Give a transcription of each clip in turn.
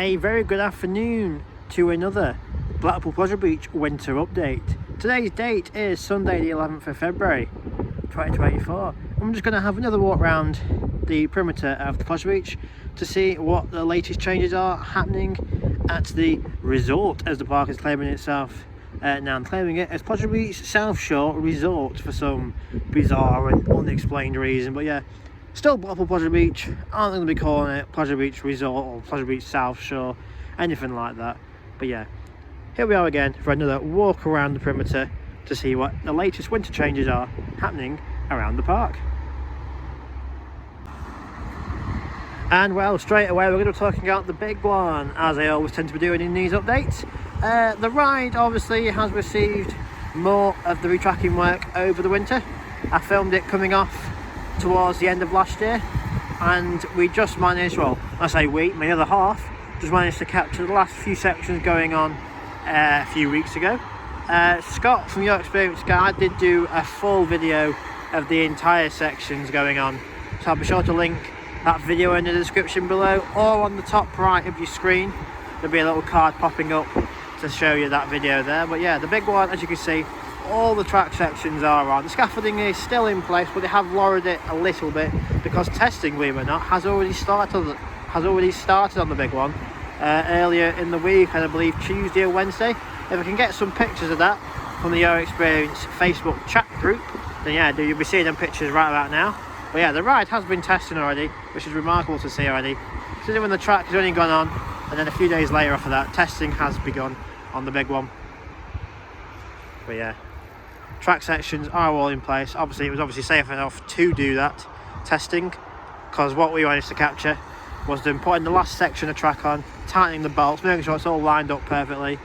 a very good afternoon to another Blackpool Pleasure Beach winter update. Today's date is Sunday the 11th of February 2024. I'm just going to have another walk around the perimeter of the Pleasure Beach to see what the latest changes are happening at the resort, as the park is claiming itself. Now I'm claiming it as Pleasure Beach South Shore Resort for some bizarre and unexplained reason, but yeah, still Blackpool Pleasure Beach. I'm not going to be calling it Pleasure Beach Resort or Pleasure Beach South Shore, anything like that. But yeah, here we are again for another walk around the perimeter to see what the latest winter changes are happening around the park. And well, straight away we're going to be talking about the big one, as I always tend to be doing in these updates. The ride obviously has received more of the retracking work over the winter. I filmed it coming off towards the end of last year, and we just managed, well, I say we, my other half, just managed to capture the last few sections going on a few weeks ago. Scott from Your Experience Guide did do a full video of the entire sections going on, so I'll be sure to link that video in the description below, or on the top right of your screen there'll be a little card popping up to show you that video there. But yeah, the big one, as you can see, all the track sections are on. The scaffolding is still in place, but they have lowered it a little bit because testing, believe it or not, has already started on the big one earlier in the week, and I believe Tuesday or Wednesday. If I can get some pictures of that from the Your Experience Facebook chat group, then yeah, you'll be seeing them pictures right about now. But yeah, the ride has been testing already, which is remarkable to see already. Considering when the track has only gone on, and then a few days later after that, testing has begun on the big one. But yeah, track sections are all in place. Obviously, it was obviously safe enough to do that testing, because what we wanted to capture was them putting the last section of track on, tightening the bolts, making sure it's all lined up perfectly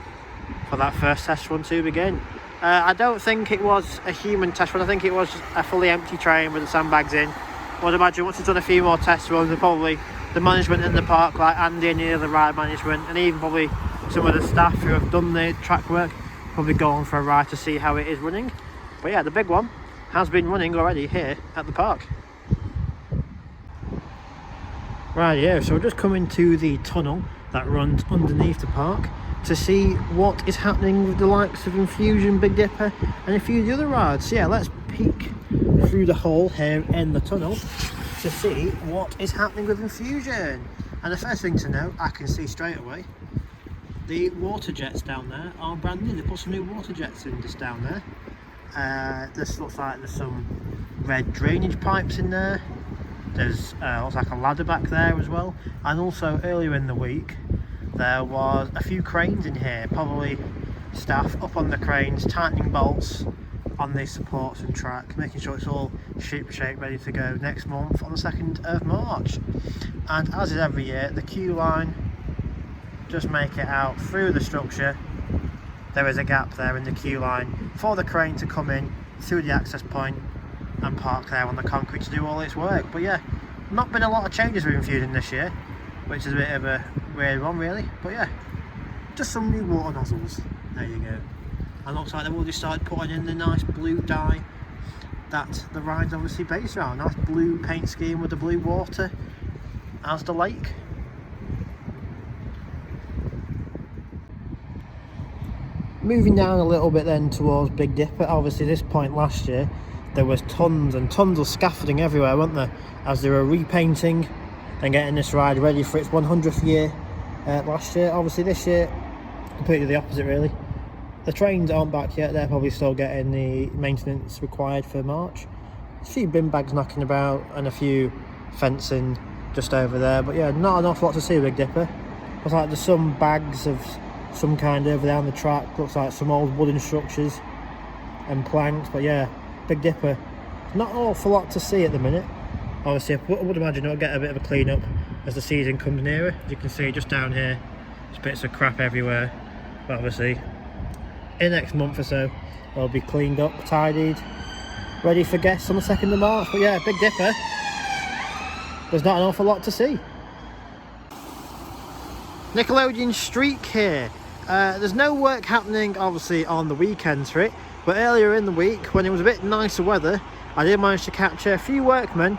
for that first test run to begin. I don't think it was a human test run. I think it was just a fully empty train with the sandbags in. I would imagine once it's done a few more test runs, and probably the management in the park, like Andy and the other ride management, and even probably some of the staff who have done the track work, probably go on for a ride to see how it is running. But yeah, the big one has been running already here at the park. Right, yeah, so we're just coming to the tunnel that runs underneath the park to see what is happening with the likes of Infusion, Big Dipper and a few of the other rides. So yeah, let's peek through the hole here in the tunnel to see what is happening with Infusion. And the first thing to note, I can see straight away, the water jets down there are brand new. They put some new water jets in just down there. This looks like there's some red drainage pipes in there. There's looks like a ladder back there as well. And also earlier in the week there was a few cranes in here, probably staff up on the cranes tightening bolts on the supports and track, making sure it's all ship shape ready to go next month on the 2nd of March. And as is every year, the queue line, just make it out through the structure. There is a gap there in the queue line for the crane to come in through the access point and park there on the concrete to do all its work. But yeah, not been a lot of changes with Infusion this year, which is a bit of a weird one really. But yeah, just some new water nozzles, there you go. And looks like they've already started putting in the nice blue dye that the ride's obviously based around. Nice blue paint scheme with the blue water as the lake. Moving down a little bit then towards Big Dipper. Obviously this point last year there was tons and tons of scaffolding everywhere, weren't there, as they were repainting and getting this ride ready for its 100th year last year. Obviously this year completely the opposite really. The trains aren't back yet, they're probably still getting the maintenance required for March. A few bin bags knocking about and a few fencing just over there, but yeah, not an awful lot to see with Big Dipper. Looks like there's some bags of some kind over there on the track, looks like some old wooden structures and planks. But yeah, Big Dipper, not an awful lot to see at the minute. Obviously I would imagine it'll get a bit of a clean up as the season comes nearer. As you can see just down here, there's bits of crap everywhere, but obviously in the next month or so it'll be cleaned up, tidied, ready for guests on the 2nd of March. But yeah, Big Dipper, there's not an awful lot to see. Nickelodeon Streak here. There's no work happening obviously on the weekends for it, but earlier in the week when it was a bit nicer weather, I did manage to capture a few workmen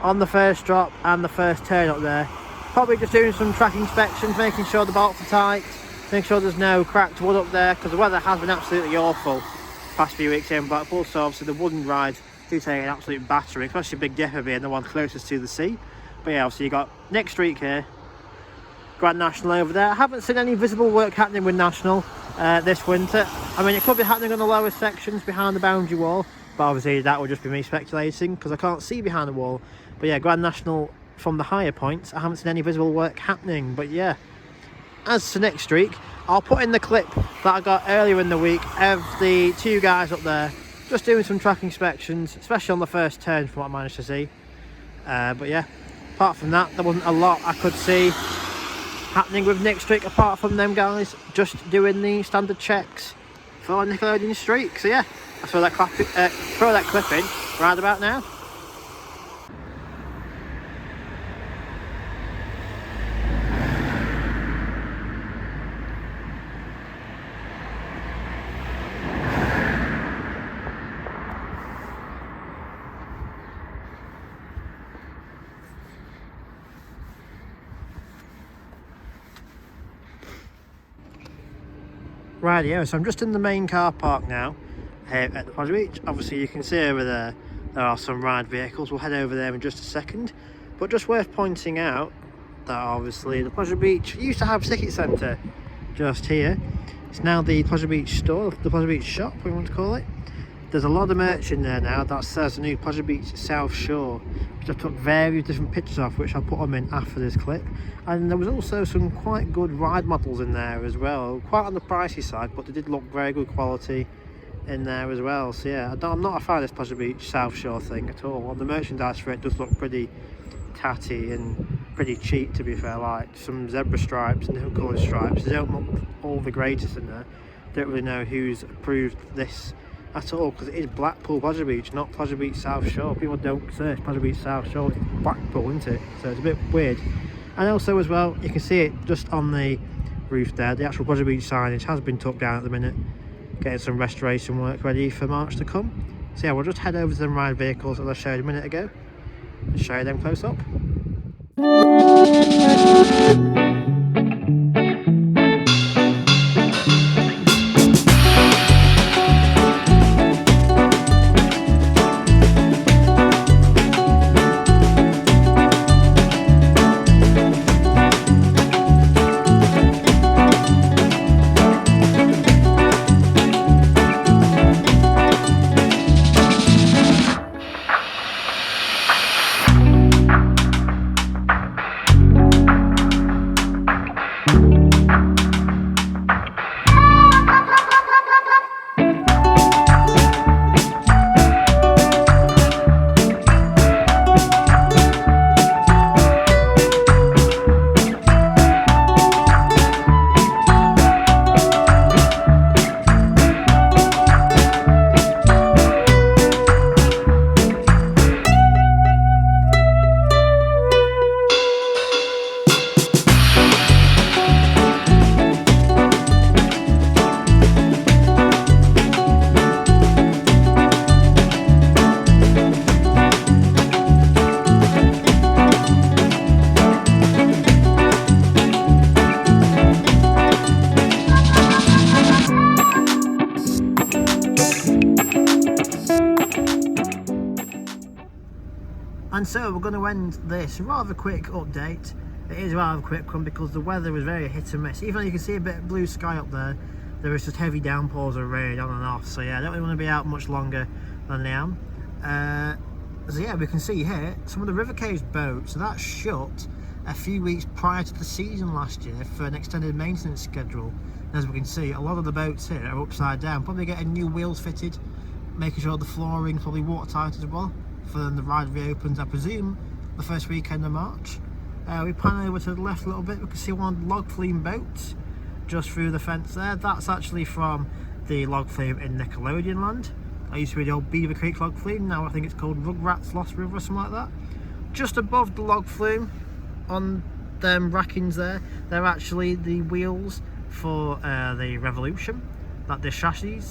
on the first drop and the first turn up there Probably just doing some track inspections, making sure the bolts are tight, making sure there's no cracked wood up there, because the weather has been absolutely awful past few weeks here in Blackpool. So obviously the wooden rides do take an absolute battering, especially Big Dipper being the one closest to the sea. But yeah, obviously you got Nick Street here, Grand National over there. I haven't seen any visible work happening with National this winter. I mean, it could be happening on the lower sections behind the boundary wall, but obviously that would just be me speculating because I can't see behind the wall. But yeah, Grand National from the higher points, I haven't seen any visible work happening. But yeah, as to next streak, I'll put in the clip that I got earlier in the week of the two guys up there just doing some track inspections, especially on the first turn from what I managed to see. But yeah, apart from that, there wasn't a lot I could see happening with Nick Streak apart from them guys just doing the standard checks for Nickelodeon Streak. So yeah, I'll throw that clip in right about now. Rightio, so I'm just in the main car park now here at the Pleasure Beach. Obviously you can see over there are some ride vehicles. We'll head over there in just a second, but just worth pointing out that obviously the Pleasure Beach used to have a ticket centre just here. It's now the Pleasure Beach store, the Pleasure Beach shop we want to call it. There's a lot of merch in there now that says the new Pleasure Beach South Shore, which I took various different pictures of, which I'll put them in after this clip. And there was also some quite good ride models in there as well, quite on the pricey side, but they did look very good quality in there as well. So yeah, I'm not a fan of this Pleasure Beach South Shore thing at all. And the merchandise for it does look pretty tatty and pretty cheap, to be fair, like some zebra stripes and different coloured stripes. They don't look all the greatest in there. Don't really know who's approved this at all, because it is Blackpool Pleasure Beach, not Pleasure Beach South Shore. People don't search Pleasure Beach South Shore, it's Blackpool, isn't it? So it's a bit weird. And also as well, you can see it just on the roof there, the actual Pleasure Beach signage has been tucked down at the minute, getting some restoration work ready for March to come. So yeah, we'll just head over to them ride vehicles as I showed a minute ago and show you them close up. And so we're going to end this rather quick update. It is a rather quick one because the weather was very hit and miss. Even though you can see a bit of blue sky up there, there is just heavy downpours of rain on and off. So yeah, I don't really want to be out much longer than I am. So yeah, we can see here some of the River Caves boats. So that's shut a few weeks prior to the season last year for an extended maintenance schedule. And as we can see, a lot of the boats here are upside down, probably getting new wheels fitted, making sure the flooring is probably watertight as well for when the ride reopens, I presume, the first weekend of March. We pan over to the left a little bit, we can see one log flume boat just through the fence there. That's actually from the log flume in Nickelodeon land. That used to be the old Beaver Creek log flume, now I think it's called Rugrats Lost River or something like that. Just above the log flume, on them rackings there, they're actually the wheels for the Revolution, that the chassis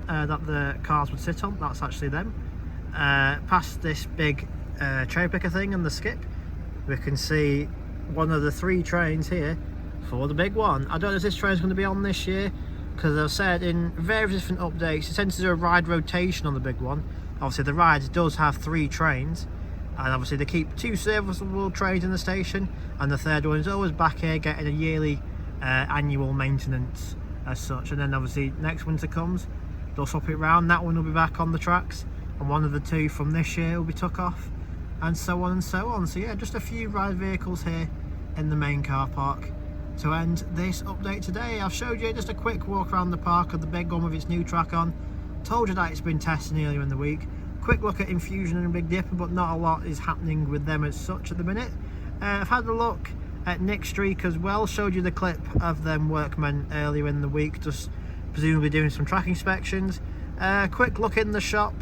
that the cars would sit on, that's actually them. Past this big cherry picker thing and the skip, we can see one of the 3 trains here for the big one. I don't know if this train is going to be on this year, because I've said in various different updates it tends to do a ride rotation on the big one. Obviously the ride does have 3 trains, and obviously they keep 2 serviceable trains in the station, and the third one is always back here getting a yearly annual maintenance as such. And then obviously next winter comes, they'll swap it round, that one will be back on the tracks, and one of the 2 from this year will be took off, and so on and so on. So yeah, just a few ride vehicles here in the main car park to end this update today. I've showed you just a quick walk around the park of the big one with its new track on. Told you that it's been testing earlier in the week. Quick look at Infusion and Big Dipper, but not a lot is happening with them as such at the minute. I've had a look at Nick Streak as well, showed you the clip of them workmen earlier in the week, just presumably doing some track inspections. Quick look in the shop,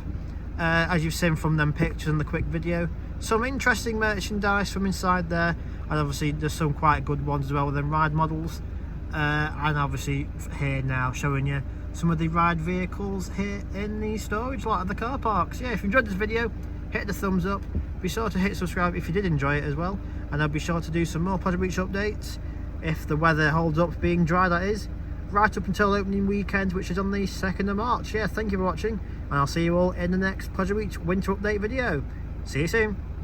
as you've seen from them pictures and the quick video. Some interesting merchandise from inside there, and obviously there's some quite good ones as well with them ride models. And obviously here now showing you some of the ride vehicles here in the storage lot of the car parks. Yeah, if you enjoyed this video, hit the thumbs up. Be sure to hit subscribe if you did enjoy it as well, and I'll be sure to do some more Pleasure Beach updates if the weather holds up, being dry that is, right up until opening weekend, which is on the 2nd of March. Yeah, thank you for watching, and I'll see you all in the next Pleasure Beach winter update video. See you soon.